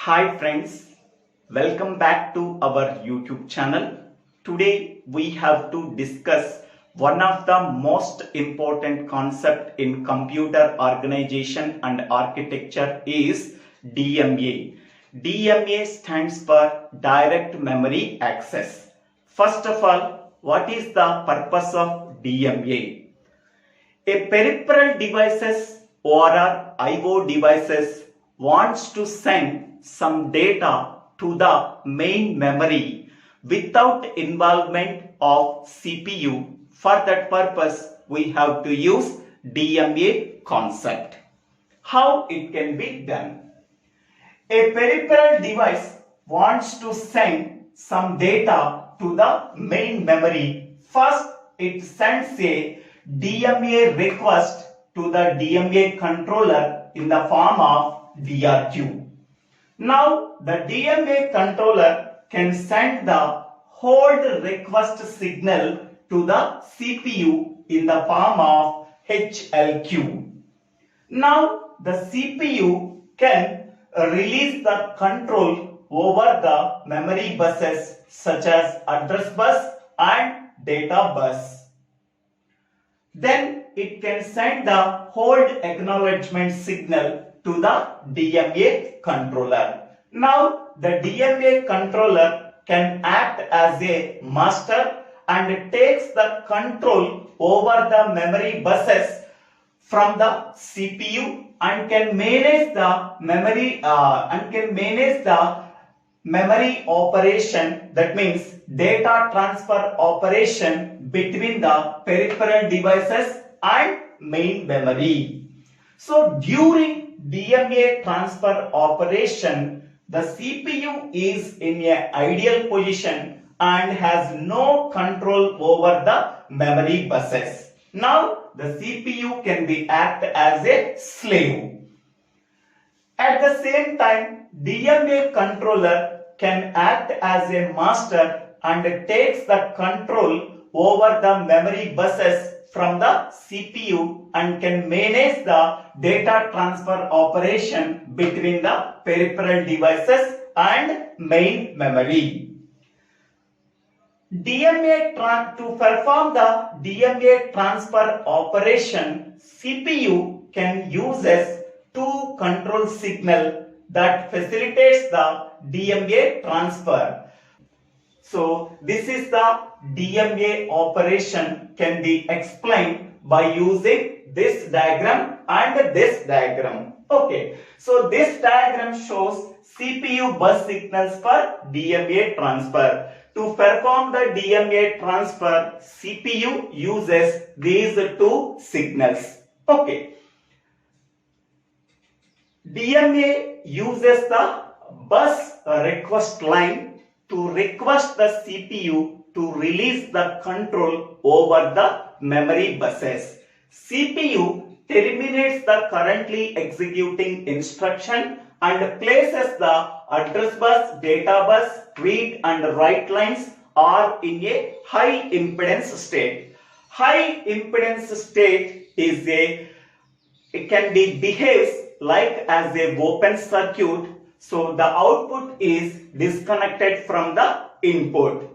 Hi friends, welcome back to our YouTube channel. Today we have to discuss one of the most important concept in computer organization and architecture is DMA. DMA stands for Direct Memory Access. First of all, what is the purpose of DMA? A peripheral devices or IO devices wants to send some data to the main memory without involvement of CPU. For that purpose, we have to use DMA concept. How it can be done? A peripheral device wants to send some data to the main memory. First, it sends a DMA request to the DMA controller in the form of DRQ. Now, the DMA controller can send the hold request signal to the CPU in the form of HLQ. Now, the CPU can release the control over the memory buses such as address bus and data bus. Then it can send the hold acknowledgement signal to the DMA controller. Now the DMA controller can act as a master and takes the control over the memory buses from the CPU and can manage the memory operation, that means data transfer operation between the peripheral devices and main memory. So during DMA transfer operation, the CPU is in an ideal position and has no control over the memory buses. Now the CPU can be act as a slave. At the same time, DMA controller can act as a master and takes the control over the memory buses from the CPU and can manage the data transfer operation between the peripheral devices and main memory. To perform the DMA transfer operation, CPU can use two control signal that facilitates the DMA transfer. So this is the DMA operation can be explained by using this diagram and this diagram. Okay, so this diagram shows CPU bus signals for DMA transfer. To perform the DMA transfer, CPU uses these two signals. Okay. DMA uses the bus request line to request the CPU to release the control over the memory buses. CPU terminates the currently executing instruction and places the address bus, data bus, read and write lines are in a high impedance state. High impedance state is behaves like as a open circuit, so the output is disconnected from the input.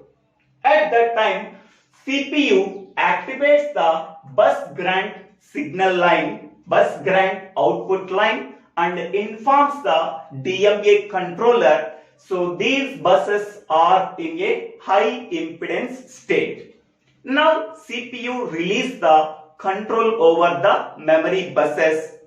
At that time, CPU activates the bus grant signal line, bus grant output line and informs the DMA controller. So these buses are in a high impedance state. Now CPU release the control over the memory buses.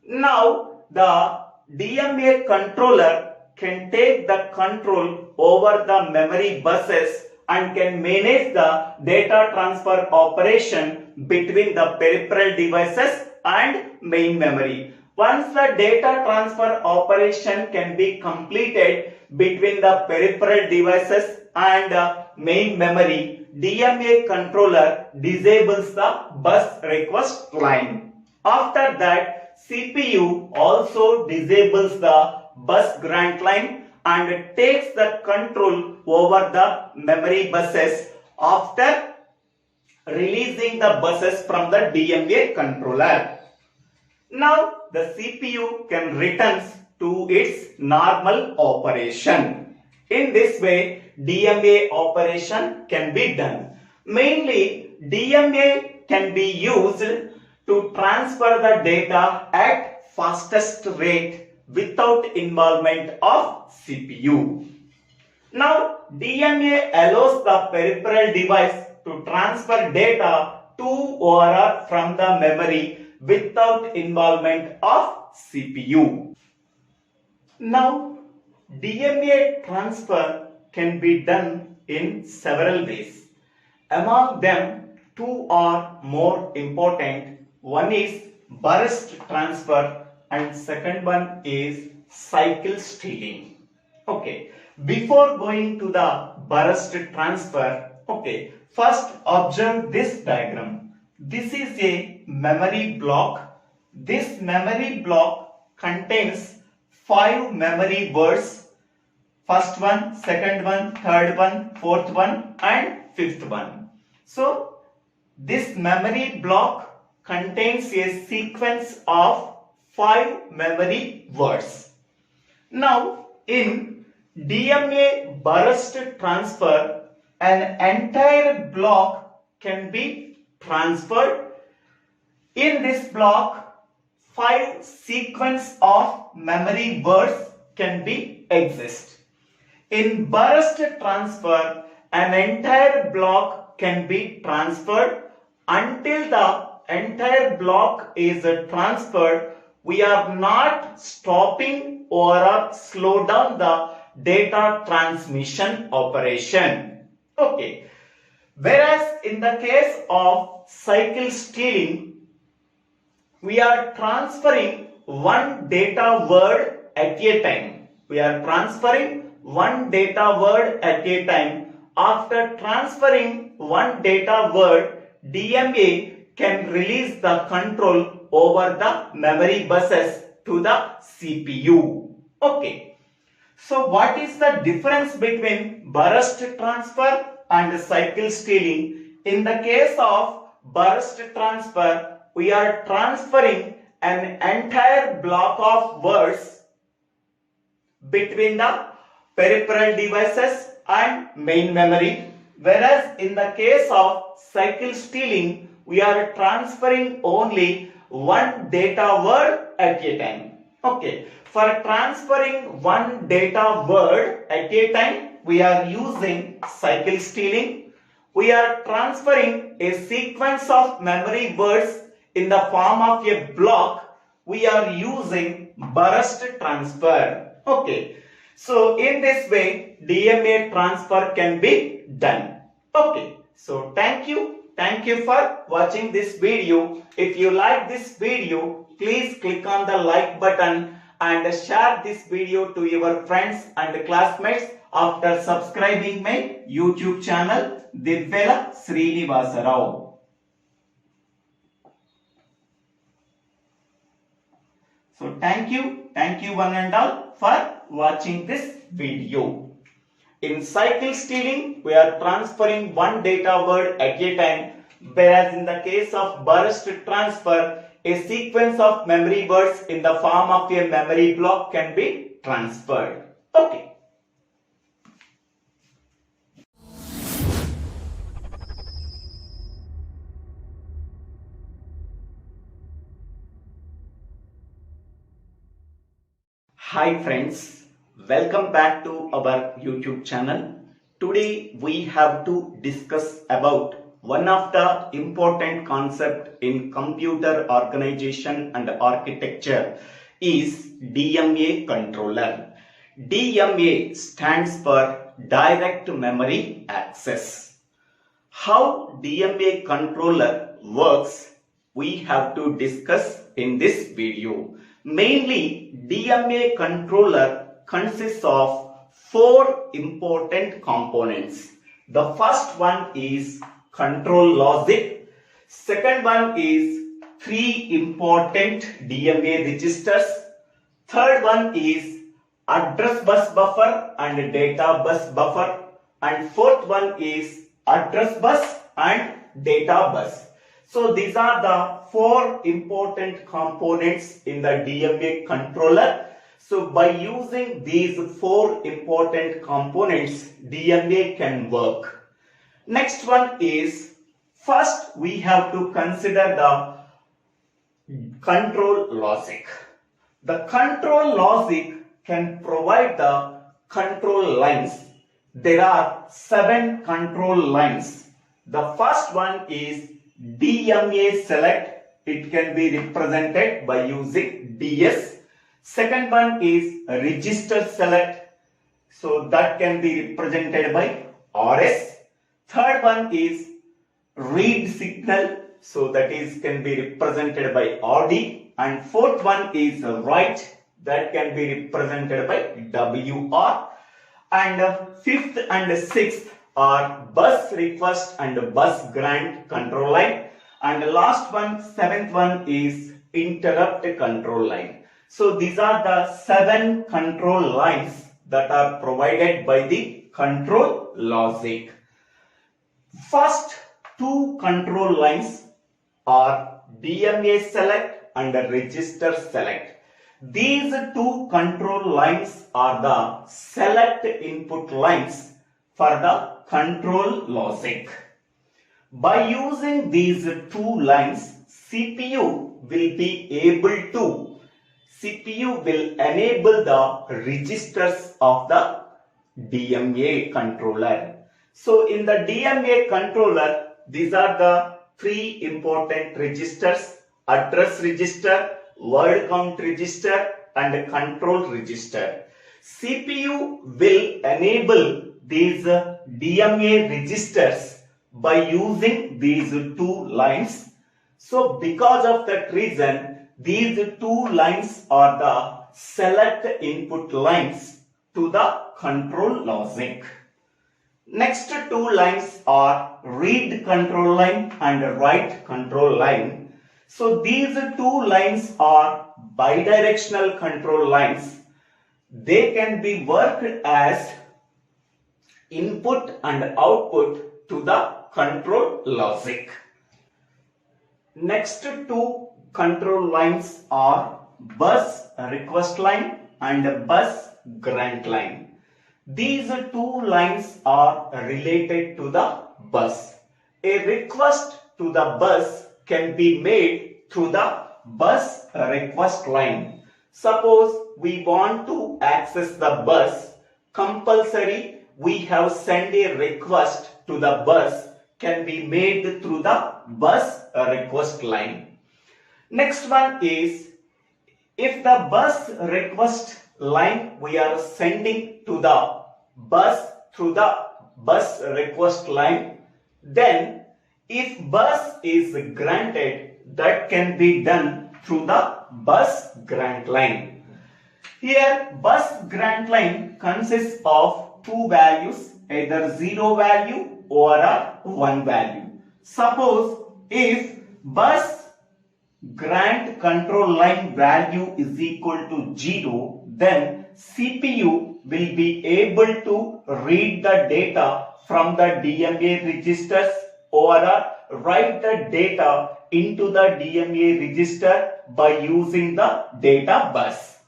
Now the DMA controller can take the control over the memory buses and can manage the data transfer operation between the peripheral devices and main memory. Once the data transfer operation can be completed between the peripheral devices and main memory, DMA controller disables the bus request line. After that, CPU also disables the bus grant line and takes the control over the memory buses after releasing the buses from the DMA controller. Now the CPU can return to its normal operation. In this way, DMA operation can be done. Mainly, DMA can be used to transfer the data at fastest rate without involvement of CPU. Now, DMA allows the peripheral device to transfer data to or from the memory without involvement of CPU. Now, DMA transfer can be done in several ways. Among them, two are more important. One is burst transfer and second one is cycle stealing. Okay, before going to the burst transfer, okay, first observe this diagram. This is a memory block. This memory block contains 5 memory words. First one, second one, third one, fourth one and fifth one. So, this memory block contains a sequence of 5 memory words. Now, in DMA burst transfer, an entire block can be transferred. In this block, 5 sequence of memory words can be exist. In burst transfer, an entire block can be transferred. Until the entire block is transferred, we are not stopping or slow down the data transmission operation. Okay. Whereas in the case of cycle stealing, we are transferring one data word at a time. We are transferring one data word at a time. After transferring one data word, DMA can release the control over the memory buses to the CPU. Okay. So what is the difference between burst transfer and cycle stealing? In the case of burst transfer, we are transferring an entire block of words between the peripheral devices and main memory. Whereas in the case of cycle stealing, we are transferring only one data word at a time. Okay. For transferring one data word at a time, we are using cycle stealing. We are transferring a sequence of memory words in the form of a block. We are using burst transfer. Okay. So in this way, DMA transfer can be done. Okay. So thank you. Thank you for watching this video. If you like this video, please click on the like button and share this video to your friends and classmates after subscribing my YouTube channel DIVVELA SRINIVASA. So thank you one and all for watching this video. In cycle stealing, we are transferring one data word at a time, whereas in the case of burst transfer, a sequence of memory words in the form of a memory block can be transferred. Okay. Hi friends, welcome back to our YouTube channel. Today we have to discuss about one of the important concept in computer organization and architecture is DMA controller. DMA stands for direct memory access. How DMA controller works, we have to discuss in this video. Mainly, DMA controller consists of 4 important components. The first one is control logic. Second one is 3 important DMA registers. Third one is address bus buffer and data bus buffer. And fourth one is address bus and data bus. So these are the 4 important components in the DMA controller. So by using these four important components, DMA can work. Next one is, first we have to consider the control logic. The control logic can provide the control lines. There are 7 control lines. The first one is DMA select. It can be represented by using DS. Second one is register select. So that can be represented by RS. Third one is read signal. So that is can be represented by RD. And fourth one is write. That can be represented by WR. And fifth and sixth are bus request and bus grant control line. And the last one, seventh one, is interrupt control line. So these are the 7 control lines that are provided by the control logic. First 2 control lines are DMA select and register select. These 2 control lines are the select input lines for the control logic. By using these 2 lines, CPU will enable the registers of the DMA controller. So in the DMA controller, these are the 3 important registers: address register, word count register, and control register. CPU will enable these DMA registers by using these 2 lines. So because of that reason, these 2 lines are the select input lines to the control logic. Next 2 lines are read control line and write control line. So these 2 lines are bidirectional control lines. They can be worked as input and output to the control logic. Next 2 control lines are bus request line and bus grant line. These 2 lines are related to the bus. A request to the bus can be made through the bus request line. Suppose we want to access the bus, compulsory we have sent a request to the bus can be made through the bus request line. Next one is, if the bus request line we are sending to the bus through the bus request line, then if bus is granted, that can be done through the bus grant line. Here bus grant line consists of 2 values, either 0 value or 1 value. Suppose if bus grant control line value is equal to 0, then CPU will be able to read the data from the DMA registers or write the data into the DMA register by using the data bus.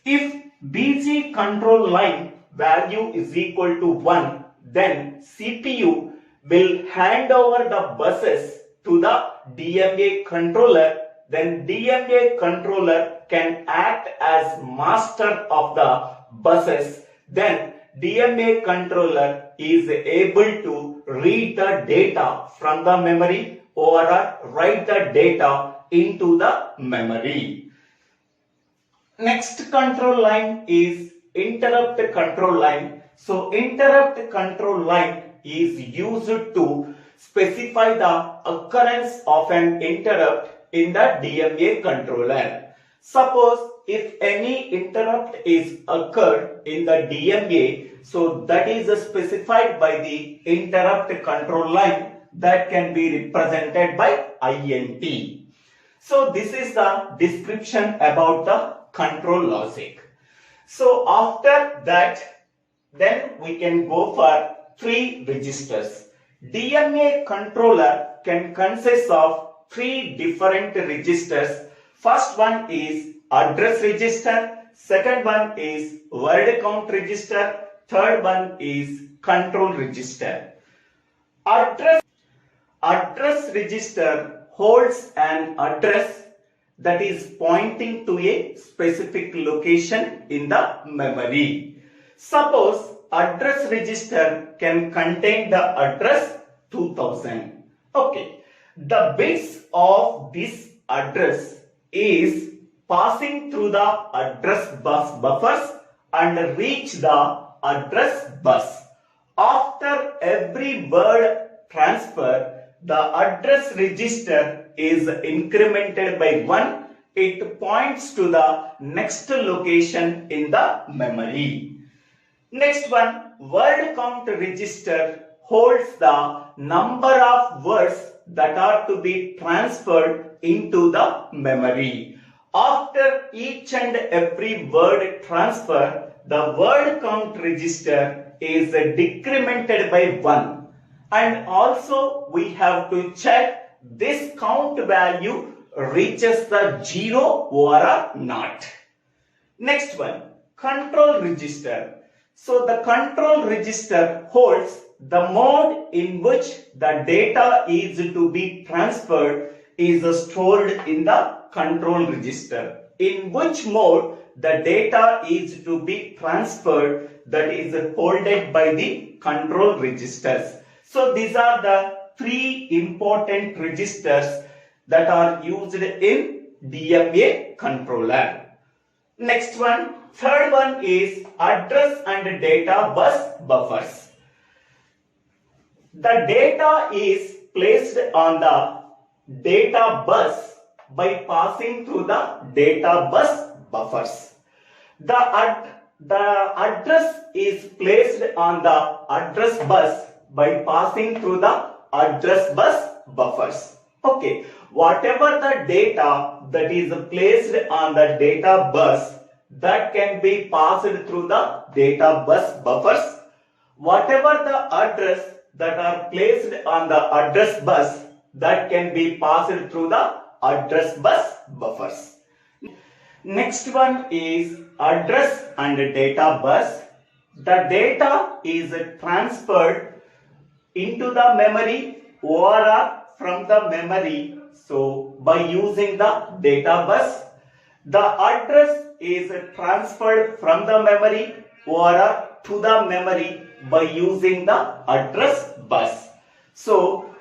If BG control line value is equal to 1, then CPU will hand over the buses to the DMA controller. Then DMA controller can act as master of the buses. Then DMA controller is able to read the data from the memory or write the data into the memory. Next control line is interrupt control line. So interrupt control line is used to specify the occurrence of an interrupt in the DMA controller. Suppose if any interrupt is occurred in the DMA, so that is specified by the interrupt control line that can be represented by INT. So this is the description about the control logic. So after that, then we can go for 3 registers. DMA controller can consist of 3 different registers. First one is address register, second one is word count register, third one is control register. Address register holds an address that is pointing to a specific location in the memory. Suppose address register can contain the address 2000. Okay, the bits of this address is passing through the address bus buffers and reach the address bus. After every word transfer, the address register is incremented by 1. It points to the next location in the memory. Next one, word count register holds the number of words that are to be transferred into the memory. After each and every word transfer, the word count register is decremented by 1. And also we have to check this count value reaches the 0 or not. Next one, control register. So the control register holds the mode in which the data is to be transferred is stored in the control register. In which mode the data is to be transferred, that is holded by the control registers. So these are the three important registers that are used in DMA controller. Next one, third one is address and data bus buffers. The data is placed on the data bus by passing through the data bus buffers. The address is placed on the address bus by passing through the address bus buffers. Okay, whatever the data that is placed on the data bus, that can be passed through the data bus buffers. Whatever the address that are placed on the address bus, that can be passed through the address bus buffers. Next one is address and data bus. The data is transferred into the memory or from the memory, so by using the data bus. The address is transferred from the memory or to the memory by using the address bus. So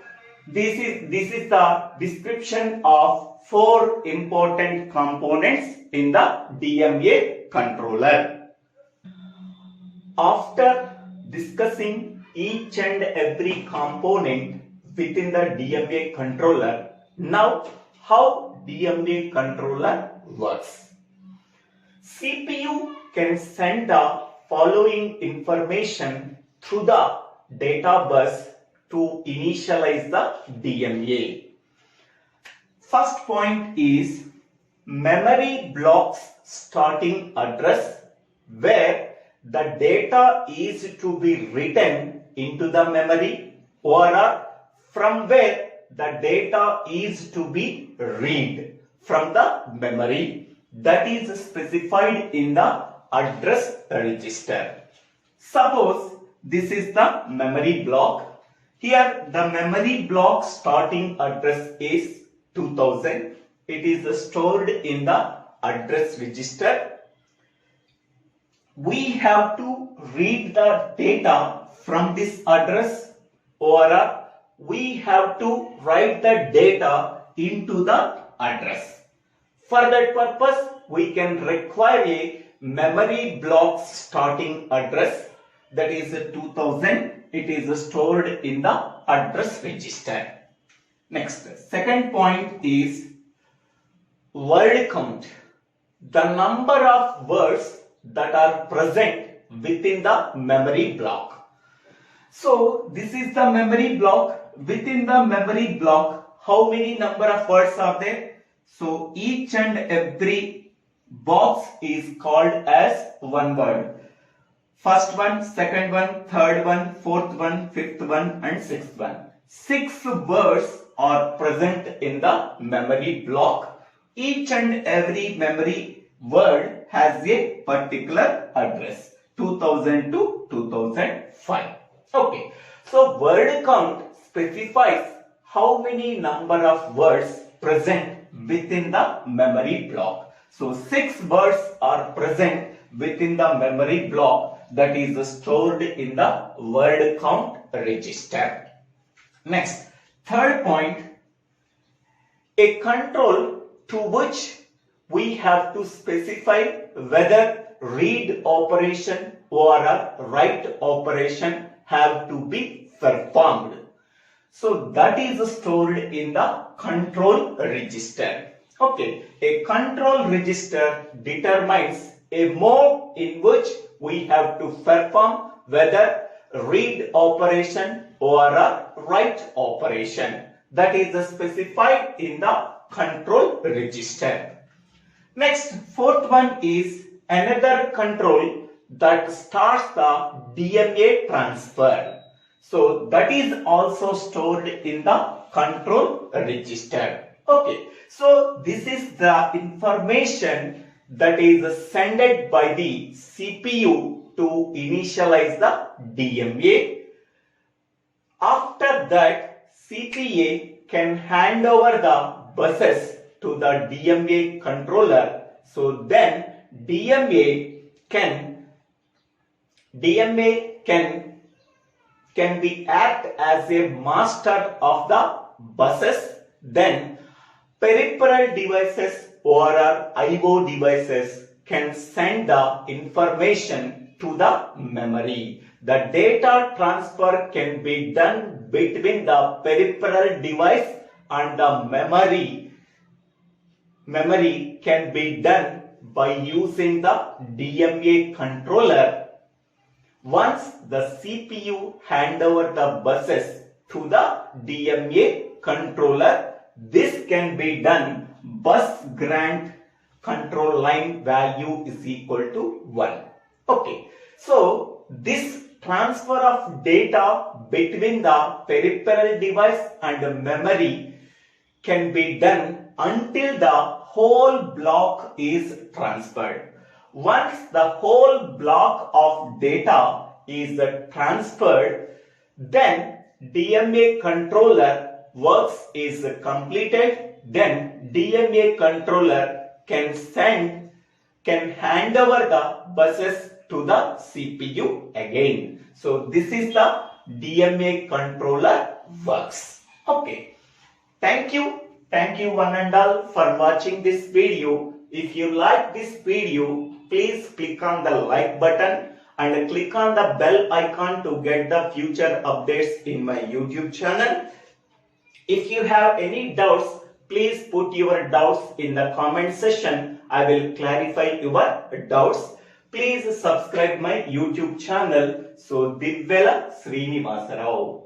this is the description of 4 important components in the DMA controller. After discussing each and every component within the DMA controller, now how DMA controller works. CPU can send the following information through the data bus to initialize the DMA. First point is memory blocks starting address, where the data is to be written into the memory or from where the data is to be read from the memory, that is specified in the address register. Suppose this is the memory block. Here the memory block starting address is 2000. It is stored in the address register. We have to read the data from this address or we have to write the data into the address. For that purpose, we can require a memory block starting address, that is 2000. It is stored in the address register. Next, second point is word count. The number of words that are present within the memory block. So this is the memory block. Within the memory block, how many number of words are there? So each and every box is called as one word. First one, second one, third one, fourth one, fifth one and sixth one. 6 words are present in the memory block. Each and every memory word has a particular address 2000 to 2005. Okay. So word count specifies how many number of words present within the memory block. So 6 words are present within the memory block that is stored in the word count register. Next, third point, a control to which we have to specify whether read operation or a write operation have to be performed. So that is stored in the control register. Okay, a control register determines a mode in which we have to perform whether read operation or a write operation. That is specified in the control register. Next, fourth one is another control that starts the DMA transfer. So that is also stored in the control register. Okay, so this is the information that is sent by the CPU to initialize the DMA. After that, CPA can hand over the buses to the DMA controller. So then DMA can be act as a master of the buses. Then peripheral devices or IO devices can send the information to the memory. The data transfer can be done between the peripheral device and the memory. Memory can be done by using the DMA controller. Once the CPU hand over the buses to the DMA controller, this can be done bus grant control line value is equal to 1. Okay, so this transfer of data between the peripheral device and the memory can be done until the whole block is transferred. Once the whole block of data is transferred, then DMA controller works is completed. Then DMA controller can hand over the buses to the CPU again. So this is the DMA controller works. Okay. Thank you one and all for watching this video. If you like this video, please click on the like button and click on the bell icon to get the future updates in my YouTube channel. If you have any doubts, please put your doubts in the comment section. I will clarify your doubts. Please subscribe my YouTube channel. So DIVVELA SRINIVASA.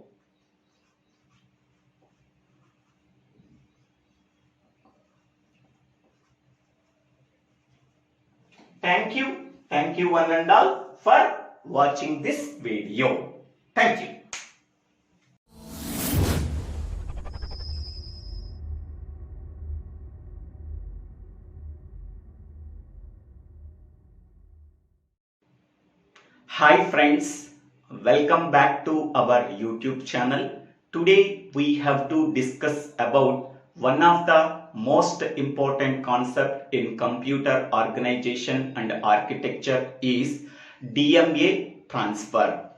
Thank you one and all for watching this video. Thank you. Hi friends, welcome back to our YouTube channel. Today we have to discuss about one of the most important concept in computer organization and architecture is DMA transfer.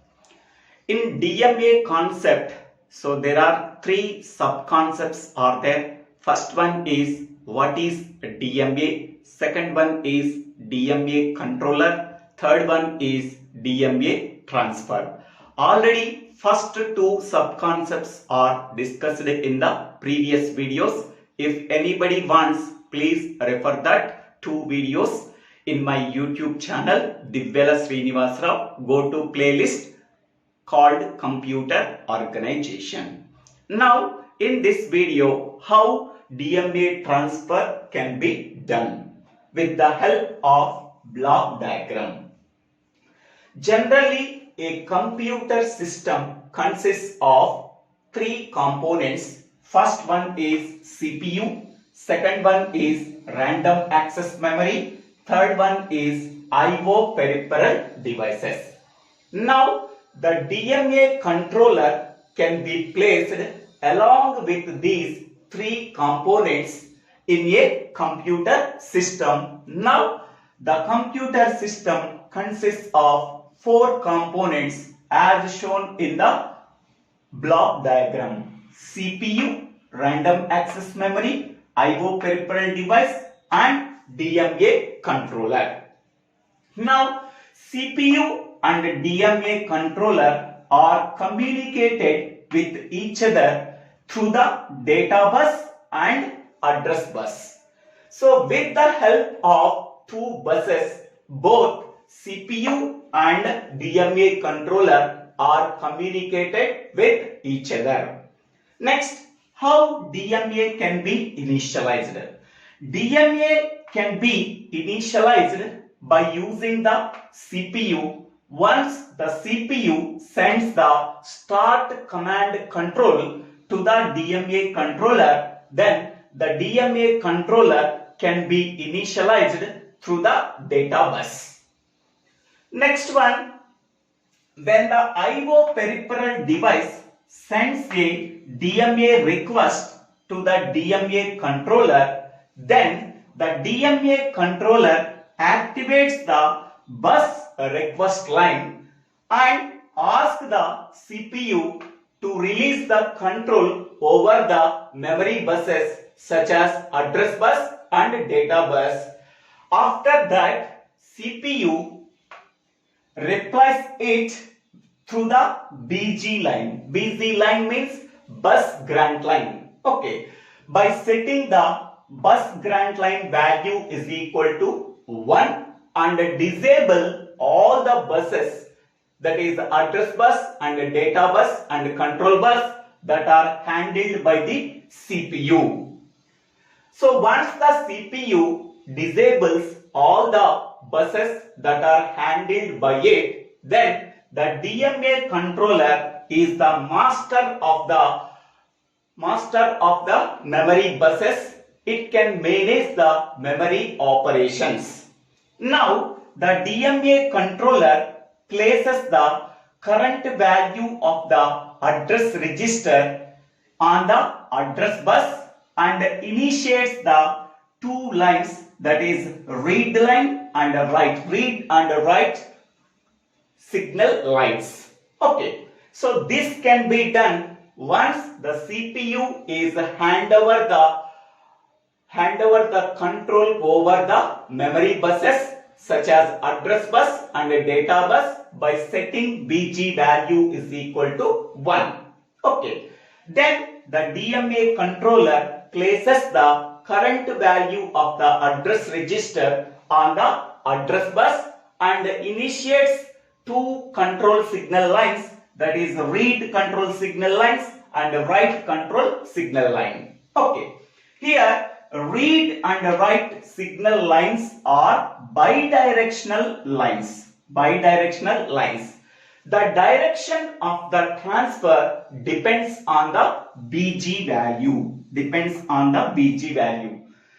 In DMA concept, so there are 3 sub-concepts are there. First one is what is DMA, second one is DMA controller, third one is DMA transfer. Already first 2 sub-concepts are discussed in the previous videos. If anybody wants, please refer that 2 videos in my YouTube channel DIVVELA SRINIVASA. Go to playlist called Computer Organization. Now in this video, how DMA transfer can be done with the help of block diagram. Generally, a computer system consists of 3 components. First one is CPU, second one is random access memory, Third one is I/O peripheral devices. Now, the DMA controller can be placed along with these three components in a computer system. Now, the computer system consists of four components as shown in the block diagram: CPU, random access memory, I/O peripheral device, and DMA controller. Now, CPU and DMA controller are communicated with each other through the data bus and address bus. So, with the help of two buses, both CPU and DMA controller are communicated with each other. Next, how DMA can be initialized? DMA can be initialized by using the CPU. Once the CPU sends the start command control to the DMA controller, then the DMA controller can be initialized through the data bus. Next one, when the I/O peripheral device sends a DMA request to the DMA controller, then the DMA controller activates the bus request line and asks the CPU to release the control over the memory buses such as address bus and data bus. After that, CPU replies it through the BG line. BG line means bus grant line. Okay. By setting the bus grant line value is equal to 1 and disable all the buses, that is address bus and data bus and control bus, that are handled by the CPU. So once the CPU disables all the buses that are handled by it, then the DMA controller is the master of the memory buses. It can manage the memory operations. Now, the DMA controller places the current value of the address register on the address bus and initiates the two lines, that is read line and write signal lines. Okay, so this can be done once the CPU is hand over the control over the memory buses such as address bus and data bus by setting BG value is equal to 1. Okay, then the DMA controller places the current value of the address register on the address bus and initiates two control signal lines, that is read control signal lines and write control signal line. Okay, here read and write signal lines are bidirectional lines. Bidirectional lines. The direction of the transfer depends on the BG value.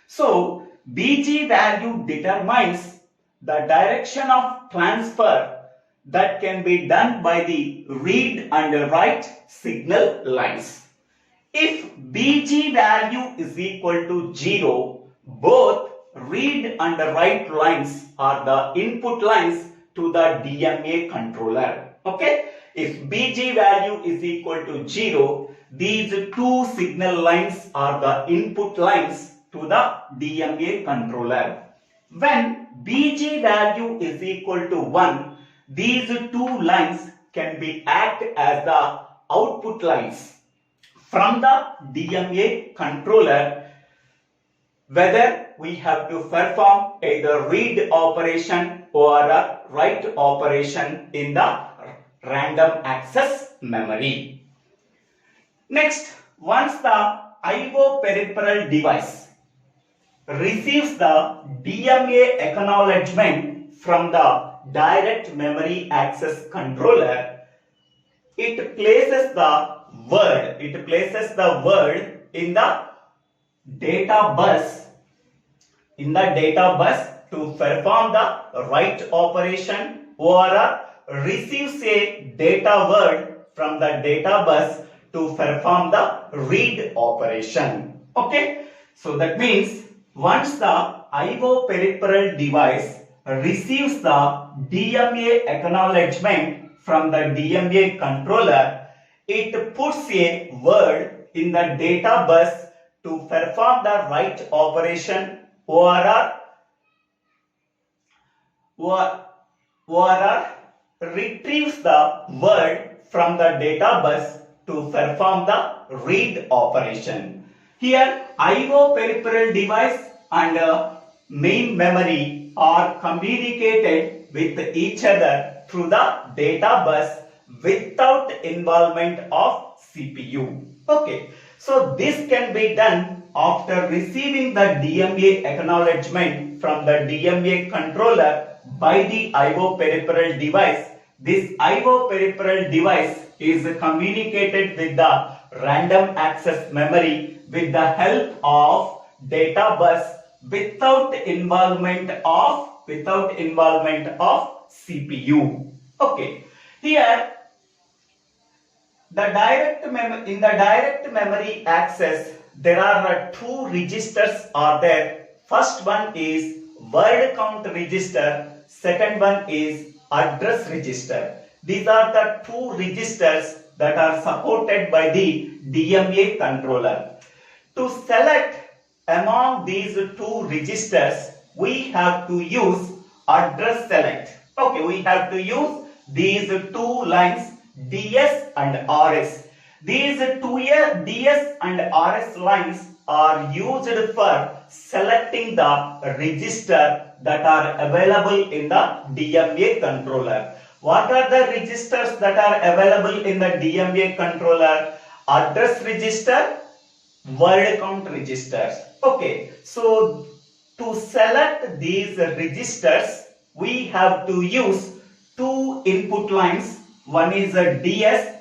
So BG value determines the direction of transfer that can be done by the read and write signal lines. If BG value is equal to 0, both read and write lines are the input lines to the DMA controller. Okay? If BG value is equal to 0, these two signal lines are the input lines to the DMA controller. When BG value is equal to 1, these two lines can be act as the output lines from the DMA controller, whether we have to perform either read operation or a write operation in the random access memory. Next, once the I/O peripheral device receives the DMA acknowledgement from the direct memory access controller, it places the word in the data bus to perform the write operation, or receives a data word from the data bus to perform the read operation. Okay, so that means once the I/O peripheral device receives the DMA acknowledgement from the DMA controller, it puts a word in the data bus to perform the write operation, or retrieves the word from the data bus to perform the read operation. Here I/O peripheral device and main memory are communicated with each other through the data bus without involvement of CPU. Okay, so this can be done after receiving the DMA acknowledgement from the DMA controller by the I/O peripheral device. This I/O peripheral device is communicated with the random access memory with the help of data bus without involvement of CPU. Okay, here in the direct memory access there are two registers are there. First one is word count register, second one is address register. These are the two registers that are supported by the DMA controller. To select among these two registers, we have to use address select. Okay, we have to use these two lines DS and RS. These two DS and RS lines are used for selecting the register that are available in the DMA controller. What are the registers that are available in the DMA controller? Address register, word count registers. Okay, so to select these registers, we have to use two input lines. One is a DS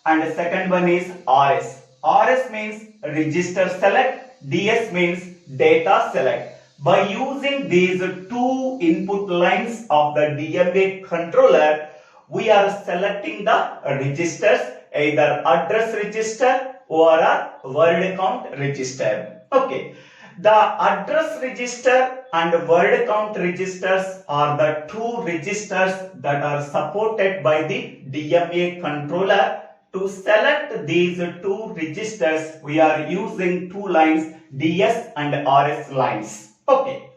and the second one is RS. RS means register select, DS means data select. By using these two input lines of the DMA controller, we are selecting the registers, either address register or a word count register. Okay, the address register and word count registers are the two registers that are supported by the DMA controller. To select these two registers, we are using two lines, DS and RS lines. Okay.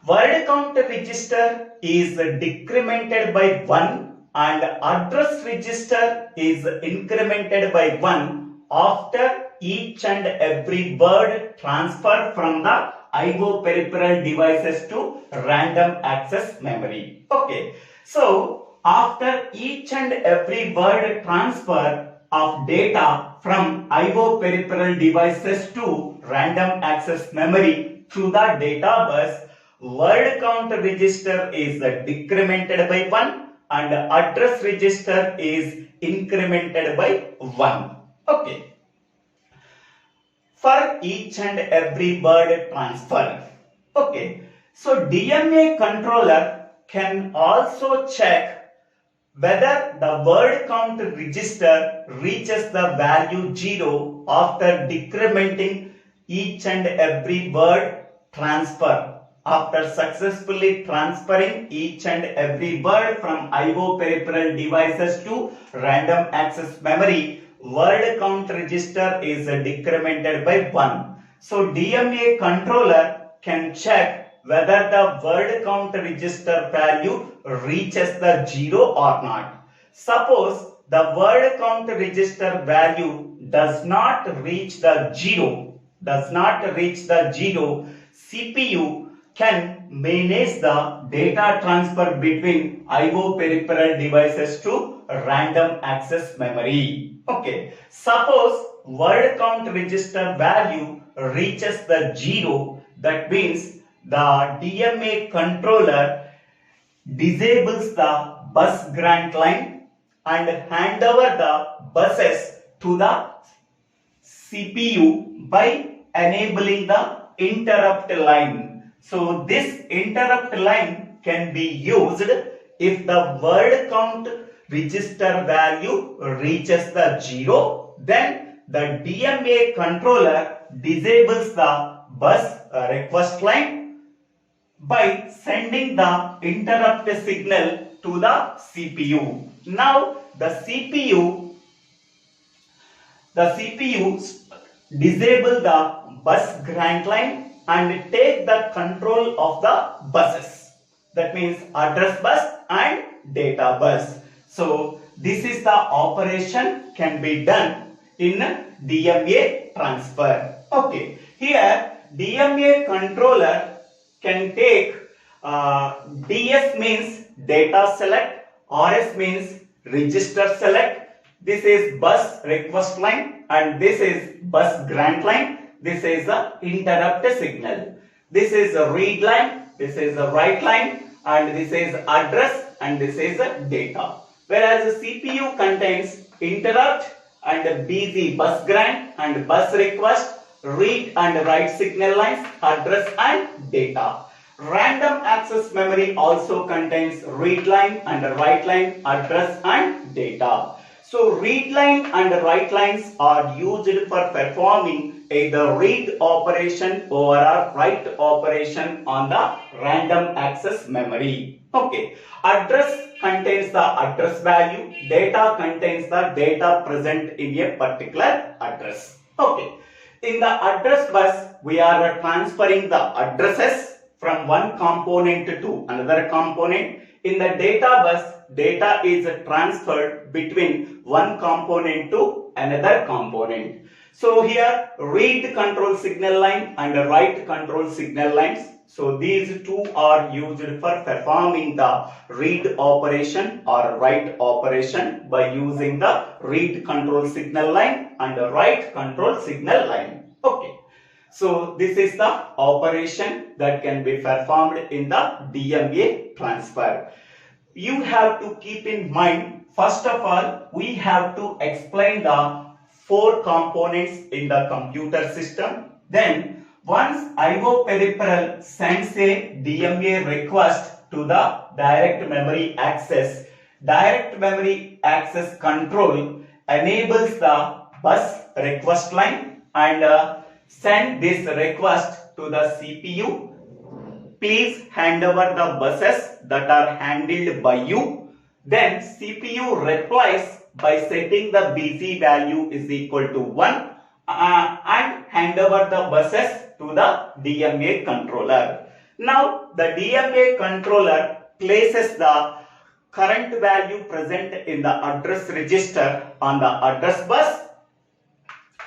Word count register is decremented by 1 and address register is incremented by 1 after each and every word transfer from the I/O peripheral devices to random access memory. Okay, so after each and every word transfer of data from I/O peripheral devices to random access memory through the data bus, word count register is decremented by 1 and address register is incremented by 1. Okay. For each and every word transfer. Okay. So DMA controller can also check whether the word count register reaches the value 0 after decrementing each and every word transfer. After successfully transferring each and every word from I/O peripheral devices to random access memory, word count register is decremented by 1. So DMA controller can check whether the word count register value reaches the 0 or not. Suppose the word count register value does not reach the 0, CPU can manage the data transfer between I/O peripheral devices to random access memory. Okay, suppose word count register value reaches the 0, that means the DMA controller disables the bus grant line and hand over the buses to the CPU by enabling the interrupt line. So this interrupt line can be used if the word count register value reaches the 0, then the DMA controller disables the bus request line by sending the interrupt signal to the CPU. Now the CPU disable the bus grant line and take the control of the buses. That means address bus and data bus. So this is the operation can be done in DMA transfer. Okay, here DMA controller can take DS means data select, RS means register select. This is bus request line and this is bus grant line. This is the interrupt signal. This is a read line, this is a write line, and this is address and this is a data. Whereas the CPU contains interrupt and busy bus grant and bus request, read and write signal lines, address and data. Random access memory also contains read line and write line, address and data. So read line and write lines are used for performing either read operation or a write operation on the random access memory. Okay. Address contains the address value. Data contains the data present in a particular address. Okay. In the address bus, we are transferring the addresses from one component to another component. In the data bus, data is transferred between one component to another component. So here read control signal line and write control signal lines. So these two are used for performing the read operation or write operation by using the read control signal line and the write control signal line. Okay. So this is the operation that can be performed in the DMA transfer. You have to keep in mind, first of all, we have to explain the 4 components in the computer system. Then once IO peripheral sends a DMA request to the direct memory access control enables the bus request line and send this request to the CPU. Please hand over the buses that are handled by you. Then CPU replies by setting the busy value is equal to 1 and hand over the buses to the DMA controller. Now the DMA controller places the current value present in the address register on the address bus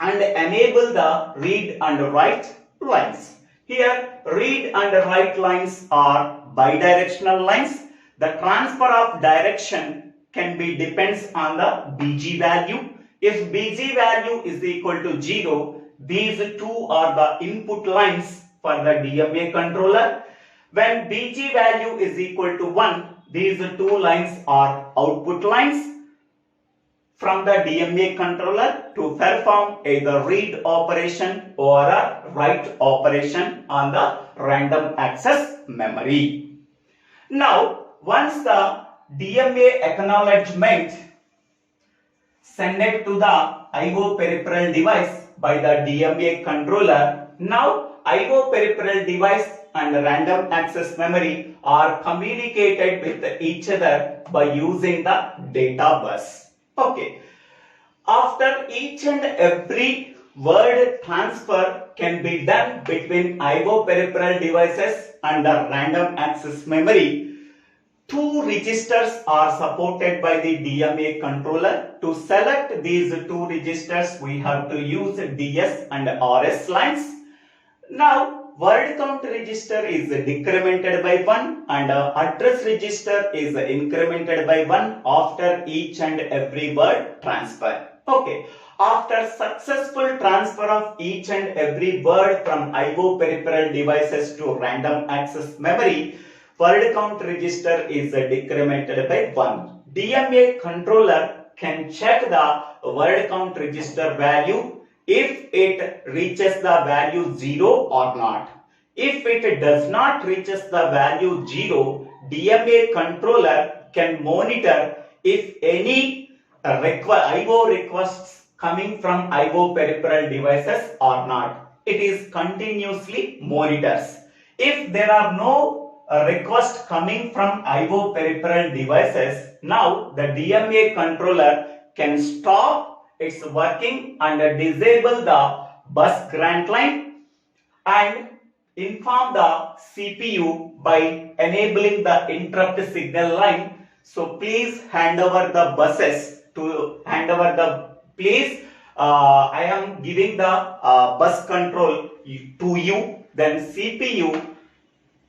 and enable the read and write lines. Here read and write lines are bidirectional lines. The transfer of direction can be depends on the BG value. If BG value is equal to 0, these two are the input lines for the DMA controller. When BG value is equal to 1, these two lines are output lines from the DMA controller to perform either read operation or a write operation on the random access memory. Now, once the DMA acknowledgement sent to the IO peripheral device by the DMA controller, now IO peripheral device and random access memory are communicated with each other by using the data bus. Okay. After each and every word transfer can be done between IO peripheral devices and the random access memory, 2 registers are supported by the DMA controller. To select these 2 registers, we have to use DS and RS lines. Now, word count register is decremented by 1 and address register is incremented by 1 after each and every word transfer. Okay. After successful transfer of each and every word from IO peripheral devices to random access memory, word count register is decremented by 1. DMA controller can check the word count register value if it reaches the value 0 or not. If it does not reaches the value 0, DMA controller can monitor if any IO requests coming from IO peripheral devices or not. It is continuously monitors. If there are no requests coming from IO peripheral devices, now the DMA controller can stop its working and disable the bus grant line and inform the CPU by enabling the interrupt signal line. So please hand over the buses to please I am giving the bus control to you. Then CPU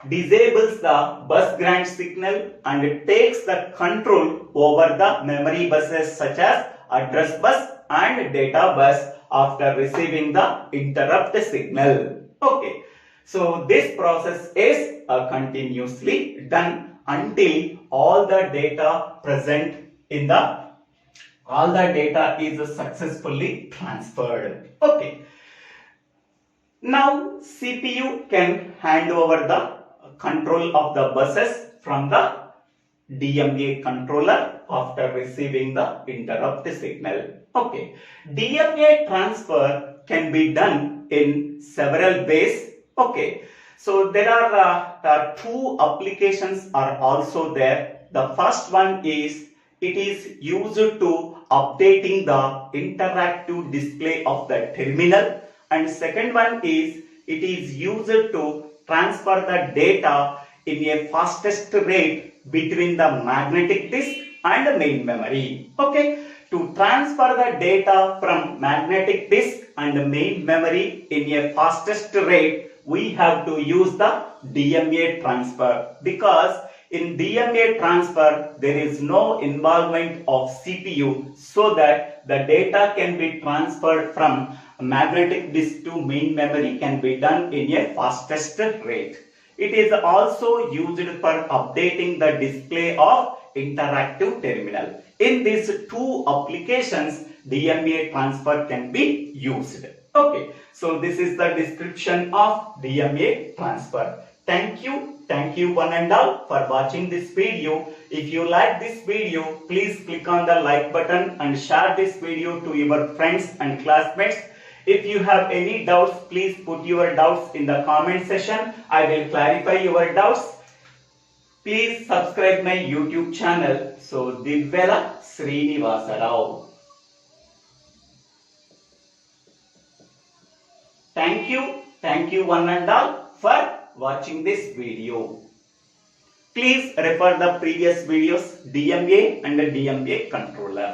disables the bus grant signal and it takes the control over the memory buses such as address bus and data bus after receiving the interrupt signal. Okay. So this process is continuously done until all the data present in all the data is successfully transferred. Okay. Now CPU can hand over the control of the buses from the DMA controller after receiving the interrupt signal. Okay. DMA transfer can be done in several ways. Okay, so there are two applications are also there. The first one is it is used to updating the interactive display of the terminal, and second one is it is used to transfer the data in a fastest rate between the magnetic disk and the main memory. Okay, to transfer the data from magnetic disk and the main memory in a fastest rate, we have to use the DMA transfer, because in DMA transfer there is no involvement of CPU, so that the data can be transferred from magnetic disk to main memory can be done in a fastest rate. It is also used for updating the display of interactive terminal. In these two applications, DMA transfer can be used. Okay, so this is the description of DMA transfer. Thank you one and all for watching this video. If you like this video, please click on the like button and share this video to your friends and classmates. If you have any doubts, please put your doubts in the comment section. I will clarify your doubts. Please subscribe my YouTube channel. So DIVVELA SRINIVASA. Thank you one and all for watching this video. Please refer the previous videos DMA and the DMA controller.